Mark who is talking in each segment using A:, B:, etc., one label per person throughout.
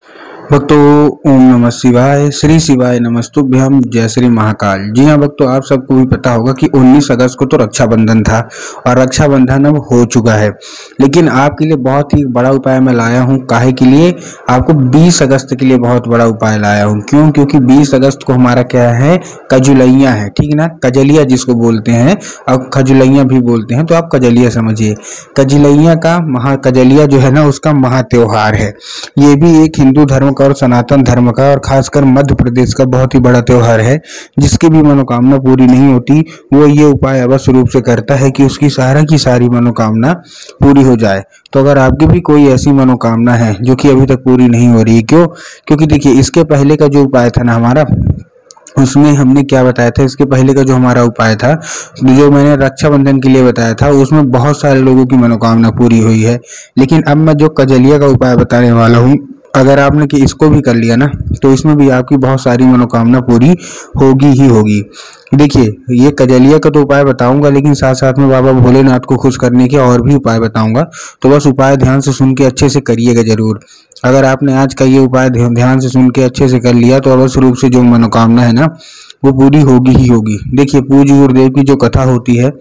A: भक्तों, ओम नमः शिवाय, श्री शिवाय नमस्तुभ्यम, जय श्री महाकाल। जी हाँ भक्तों, आप सबको भी पता होगा कि 19 अगस्त को तो रक्षाबंधन था और रक्षाबंधन अब हो चुका है। लेकिन आपके लिए बहुत ही बड़ा उपाय मैं लाया हूँ। काहे के लिए? आपको 20 अगस्त के लिए बहुत बड़ा उपाय लाया हूँ। क्यों? क्योंकि 20 अगस्त को हमारा क्या है, कजुलैया है, ठीक ना। कजलिया जिसको बोलते हैं और खजुलैया भी बोलते हैं, तो आप कजलिया समझिए। कजलैया का कजलिया जो है ना, उसका महा त्योहार है। ये भी एक हिंदू धर्म का और सनातन धर्म का और खासकर मध्य प्रदेश का बहुत ही बड़ा त्योहार है। जिसकी भी मनोकामना पूरी नहीं होती, वो ये उपाय अवश्य रूप से करता है कि उसकी की सारी मनोकामना पूरी हो जाए। तो अगर आपकी भी कोई ऐसी मनोकामना है जो कि अभी तक पूरी नहीं हो रही, क्यों? क्योंकि देखिए, इसके पहले का जो उपाय था ना हमारा, उसमें हमने क्या बताया था। इसके पहले का जो हमारा उपाय था, जो मैंने रक्षाबंधन के लिए बताया था, उसमें बहुत सारे लोगों की मनोकामना पूरी हुई है। लेकिन अब मैं जो कजलिया का उपाय बताने वाला हूँ, अगर आपने कि इसको भी कर लिया ना, तो इसमें भी आपकी बहुत सारी मनोकामना पूरी होगी ही होगी। देखिए, ये कजलिया का तो उपाय बताऊंगा, लेकिन साथ साथ में बाबा भोलेनाथ को खुश करने के और भी उपाय बताऊंगा। तो बस उपाय ध्यान से सुन के अच्छे से करिएगा जरूर। अगर आपने आज का ये उपाय ध्यान से सुन के अच्छे से कर लिया, तो अवश्य रूप से जो मनोकामना है ना, वो पूरी होगी ही होगी। देखिए, पूज्य गुरुदेव की जो कथा होती है,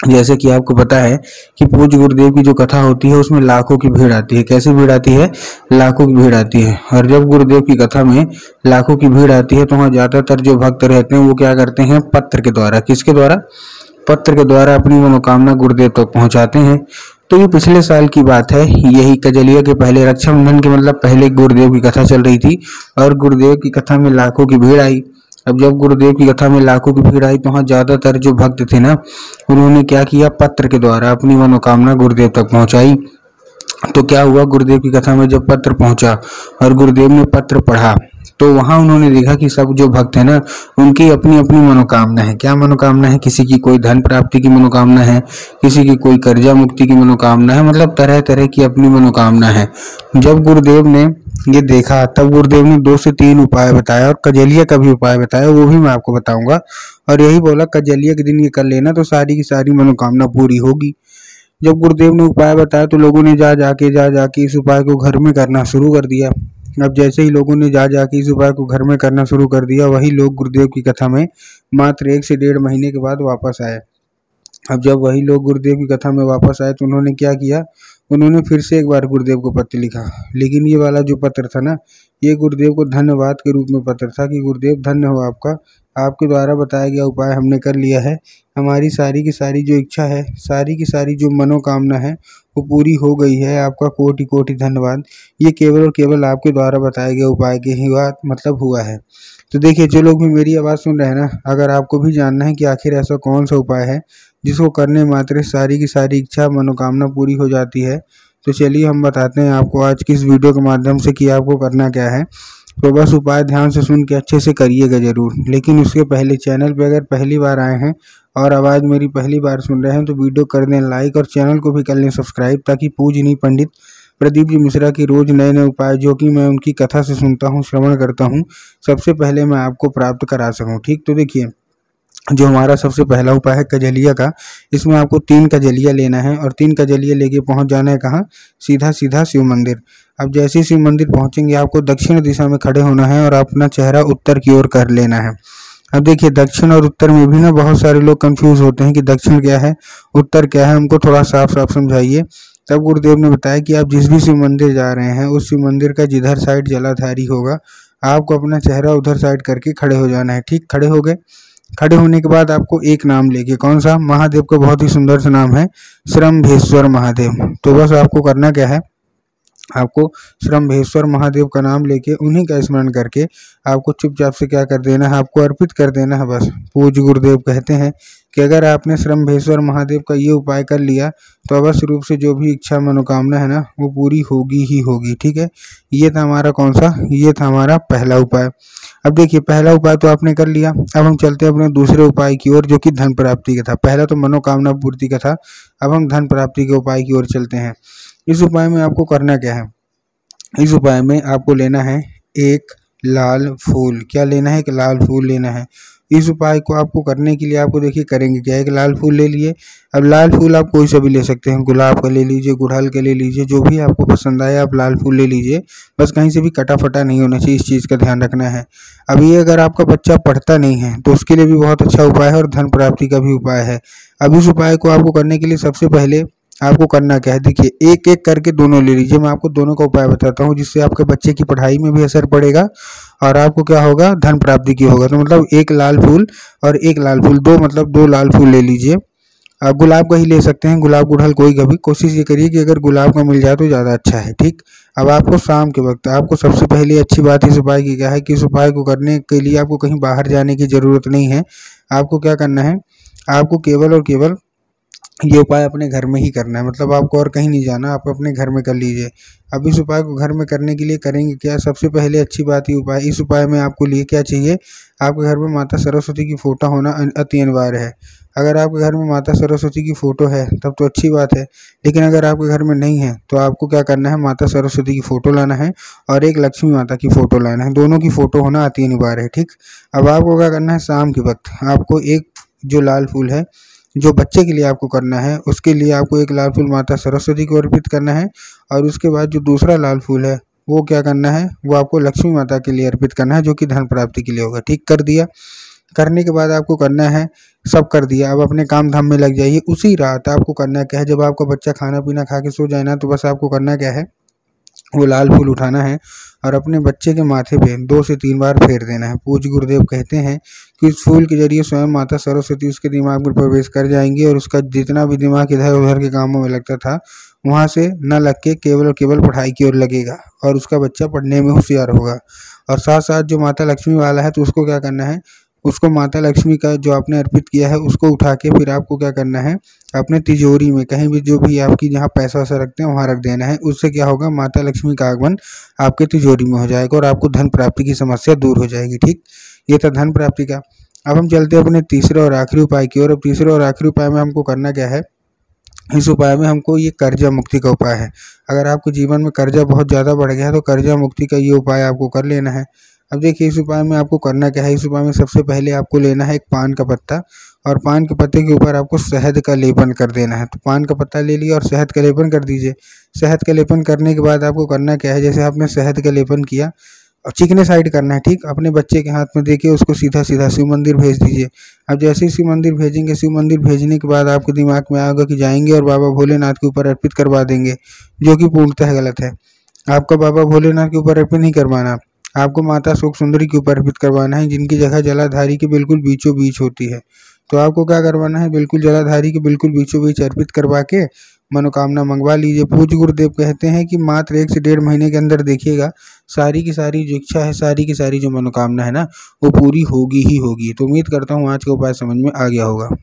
A: जैसे कि आपको पता है कि पूज्य गुरुदेव की जो कथा होती है, उसमें लाखों की भीड़ आती है। कैसी भीड़ आती है? लाखों की भीड़ आती है। और जब गुरुदेव की कथा में लाखों की भीड़ आती है, तो वहाँ ज्यादातर जो भक्त रहते हैं वो क्या करते हैं, पत्र के द्वारा, किसके द्वारा? पत्र के द्वारा अपनी मनोकामना गुरुदेव तक पहुंचाते हैं। तो ये पिछले साल की बात है। यही कजलिया के पहले, रक्षाबंधन के मतलब पहले गुरुदेव की कथा चल रही थी और गुरुदेव की कथा में लाखों की भीड़ आई। अब जब गुरुदेव की कथा में लाखों की भीड़ आई, तो वहाँ ज्यादातर जो भक्त थे ना, उन्होंने क्या किया, पत्र के द्वारा अपनी मनोकामना गुरुदेव तक पहुंचाई। तो क्या हुआ, गुरुदेव की कथा में जब पत्र पहुंचा और गुरुदेव ने पत्र पढ़ा, तो वहां उन्होंने देखा कि सब जो भक्त है ना, उनकी अपनी अपनी मनोकामना है। क्या मनोकामना है? किसी की कोई धन प्राप्ति की मनोकामना है, किसी की कोई कर्जा मुक्ति की मनोकामना है, मतलब तरह तरह की अपनी मनोकामना है। जब गुरुदेव ने ये देखा, तब गुरुदेव ने 2 से 3 उपाय बताया और कजलिया का भी उपाय बताया, वो भी मैं आपको बताऊंगा। और यही बोला, कजलिया के दिन ये कर लेना तो सारी की सारी मनोकामना पूरी होगी। जब गुरुदेव ने उपाय बताया, तो लोगों ने जा जाके इस उपाय को घर में करना शुरू कर दिया। अब जैसे ही लोगों ने जा जाके इस उपाय को घर में करना शुरू कर दिया, वही लोग गुरुदेव की कथा में मात्र 1 से 1.5 महीने के बाद वापस आए। अब जब वही लोग गुरुदेव की कथा में वापस आए, तो उन्होंने क्या किया, उन्होंने फिर से एक बार गुरुदेव को पत्र लिखा। लेकिन ये वाला जो पत्र था ना, ये गुरुदेव को धन्यवाद के रूप में पत्र था कि गुरुदेव धन्य हो आपका, आपके द्वारा बताया गया उपाय हमने कर लिया है। हमारी सारी की सारी जो इच्छा है, सारी की सारी जो मनोकामना है, वो पूरी हो गई है। आपका कोटि कोटि धन्यवाद। ये केवल और केवल आपके द्वारा बताए गए उपाय के ही बात मतलब हुआ है। तो देखिए, जो लोग भी मेरी आवाज़ सुन रहे हैं ना, अगर आपको भी जानना है कि आखिर ऐसा कौन सा उपाय है जिसको करने मात्र सारी की सारी इच्छा मनोकामना पूरी हो जाती है, तो चलिए हम बताते हैं आपको आज की इस वीडियो के माध्यम से कि आपको करना क्या है। तो बस उपाय ध्यान से सुन के अच्छे से करिएगा जरूर। लेकिन उसके पहले चैनल पे अगर पहली बार आए हैं और आवाज़ मेरी पहली बार सुन रहे हैं, तो वीडियो कर दें लाइक और चैनल को भी कर लें सब्सक्राइब, ताकि पूजनीय पंडित प्रदीप जी मिश्रा की रोज नए नए उपाय, जो कि मैं उनकी कथा से सुनता हूँ, श्रवण करता हूँ, सबसे पहले मैं आपको प्राप्त करा सकूँ। ठीक, तो देखिए, जो हमारा सबसे पहला उपाय है कजलिया का, इसमें आपको 3 कजलिया लेना है और 3 कजलिया लेके पहुंच जाना है कहाँ, सीधा सीधा शिव मंदिर। अब जैसे ही शिव मंदिर पहुंचेंगे, आपको दक्षिण दिशा में खड़े होना है और अपना चेहरा उत्तर की ओर कर लेना है। अब देखिए, दक्षिण और उत्तर में भी ना बहुत सारे लोग कंफ्यूज होते हैं कि दक्षिण क्या है, उत्तर क्या है, हमको थोड़ा साफ साफ समझाइए। तब गुरुदेव ने बताया कि आप जिस भी शिव मंदिर जा रहे हैं, उस शिव मंदिर का जिधर साइड जलाधारी होगा, आपको अपना चेहरा उधर साइड करके खड़े हो जाना है। ठीक, खड़े हो गए। खड़े होने के बाद आपको एक नाम लेके, कौन सा? महादेव का बहुत ही सुंदर सा नाम है, श्रम्भेश्वर महादेव। तो बस आपको करना क्या है, आपको श्रम्भेश्वर महादेव का नाम लेके उन्हीं का स्मरण करके आपको चुपचाप से क्या कर देना है, आपको अर्पित कर देना है बस। पूज्य गुरुदेव कहते हैं कि अगर आपने श्रम्भेश्वर महादेव का ये उपाय कर लिया, तो अवश्य रूप से जो भी इच्छा मनोकामना है ना, वो पूरी होगी ही होगी। ठीक है, ये था हमारा कौन सा, ये था हमारा पहला उपाय। अब देखिए, पहला उपाय तो आपने कर लिया। अब हम चलते हैं अपने दूसरे उपाय की ओर, जो कि धन प्राप्ति का था। पहला तो मनोकामना पूर्ति का था, अब हम धन प्राप्ति के उपाय की ओर चलते हैं। इस उपाय में आपको करना क्या है, इस उपाय में आपको लेना है एक लाल फूल। क्या लेना है? एक लाल फूल लेना है। इस उपाय को आपको करने के लिए आपको देखिए करेंगे क्या, एक लाल फूल ले लिए। अब लाल फूल आप कोई सा भी ले सकते हैं, गुलाब का ले लीजिए, गुड़हल का ले लीजिए, जो भी आपको पसंद आए आप लाल फूल ले लीजिए। बस कहीं से भी कटा फटा नहीं होना चाहिए, इस चीज़ का ध्यान रखना है। अब ये अगर आपका बच्चा पढ़ता नहीं है तो उसके लिए भी बहुत अच्छा उपाय है और धन प्राप्ति का भी उपाय है। अब इस उपाय को आपको करने के लिए सबसे पहले आपको करना क्या है, देखिए एक एक करके दोनों ले लीजिए। मैं आपको दोनों का उपाय बताता हूँ, जिससे आपके बच्चे की पढ़ाई में भी असर पड़ेगा और आपको क्या होगा, धन प्राप्ति की होगा। तो मतलब एक लाल फूल और एक लाल फूल, दो मतलब दो लाल फूल ले लीजिए। आप गुलाब का ही ले सकते हैं, गुलाब गुड़हल कोई का भी। कोशिश ये करिए कि अगर गुलाब का मिल जाए तो ज़्यादा अच्छा है, ठीक। अब आपको शाम के वक्त आपको सबसे पहले अच्छी बात इस उपाय की क्या है कि इस उपाय को करने के लिए आपको कहीं बाहर जाने की ज़रूरत नहीं है। आपको क्या करना है, आपको केवल और केवल ये उपाय अपने घर में ही करना है, मतलब आपको और कहीं नहीं जाना, आप अपने घर में कर लीजिए। अब इस उपाय को घर में करने के लिए करेंगे क्या, सबसे पहले अच्छी बात ये उपाय, इस उपाय में आपको लिए क्या चाहिए, आपके घर में माता सरस्वती की फ़ोटो होना अति अनिवार्य है। अगर आपके घर में माता सरस्वती की फ़ोटो है तब तो अच्छी बात है, लेकिन अगर आपके घर में नहीं है तो आपको क्या करना है, माता सरस्वती की फ़ोटो लाना है और एक लक्ष्मी माता की फ़ोटो लाना है, दोनों की फ़ोटो होना अति अनिवार्य है, ठीक। अब आपको क्या करना है, शाम के वक्त आपको एक जो लाल फूल है, जो बच्चे के लिए आपको करना है, उसके लिए आपको एक लाल फूल माता सरस्वती को अर्पित करना है और उसके बाद जो दूसरा लाल फूल है वो क्या करना है, वो आपको लक्ष्मी माता के लिए अर्पित करना है, जो कि धन प्राप्ति के लिए होगा, ठीक। कर दिया, करने के बाद आपको करना है, सब कर दिया, अब अपने काम धाम में लग जाइए। उसी रात आपको करना क्या है, जब आपका बच्चा खाना पीना खा के सो जाए ना, तो बस आपको करना क्या है, वो लाल फूल उठाना है और अपने बच्चे के माथे पे 2 से 3 बार फेर देना है। पूज्य गुरुदेव कहते हैं कि इस फूल के जरिए स्वयं माता सरस्वती उसके दिमाग में प्रवेश कर जाएंगी और उसका जितना भी दिमाग इधर उधर के कामों में लगता था वहाँ से न लग के केवल और केवल पढ़ाई की ओर लगेगा और उसका बच्चा पढ़ने में होशियार होगा। और साथ साथ जो माता लक्ष्मी वाला है तो उसको क्या करना है, उसको माता लक्ष्मी का जो आपने अर्पित किया है उसको उठा के फिर आपको क्या करना है, अपने तिजोरी में कहीं भी जो भी आपकी जहाँ पैसा वैसा रखते हैं वहाँ रख देना है। उससे क्या होगा, माता लक्ष्मी का आगमन आपके तिजोरी में हो जाएगा और आपको धन प्राप्ति की समस्या दूर हो जाएगी, ठीक। ये था धन प्राप्ति का। अब हम चलते हैं अपने तीसरे और आखिरी उपाय की ओर। अब तीसरे और आखिरी उपाय में हमको करना क्या है, इस उपाय में हमको ये कर्जा मुक्ति का उपाय है। अगर आपके जीवन में कर्जा बहुत ज़्यादा बढ़ गया है तो कर्जा मुक्ति का ये उपाय आपको कर लेना है। अब देखिए इस उपाय में आपको करना क्या है, इस उपाय में सबसे पहले आपको लेना है एक पान का पत्ता और पान के पत्ते के ऊपर आपको शहद का लेपन कर देना है। तो पान का पत्ता ले लिया और शहद का लेपन कर दीजिए। शहद का लेपन करने के बाद आपको करना क्या है, जैसे आपने शहद का लेपन किया और चिकने साइड करना है, ठीक। अपने बच्चे के हाथ में देके उसको सीधा सीधा शिव मंदिर भेज दीजिए। अब जैसे ही शिव मंदिर भेजेंगे, शिव मंदिर भेजने के बाद आपके दिमाग में आएगा कि जाएंगे और बाबा भोलेनाथ के ऊपर अर्पित करवा देंगे, जो कि पूर्णतः गलत है। आपका बाबा भोलेनाथ के ऊपर अर्पित नहीं करवाना, आपको माता शोक सुंदरी के ऊपर अर्पित करवाना है, जिनकी जगह जलाधारी के बिल्कुल बीचों बीच होती है। तो आपको क्या करवाना है, बिल्कुल जलाधारी के बिल्कुल बीचों बीच अर्पित करवा के मनोकामना मंगवा लीजिए। पूज्य गुरुदेव कहते हैं कि मात्र 1 से 1.5 महीने के अंदर देखिएगा सारी की सारी जो इच्छा है, सारी की सारी जो मनोकामना है ना, वो पूरी होगी ही होगी। तो उम्मीद करता हूँ आज का उपाय समझ में आ गया होगा।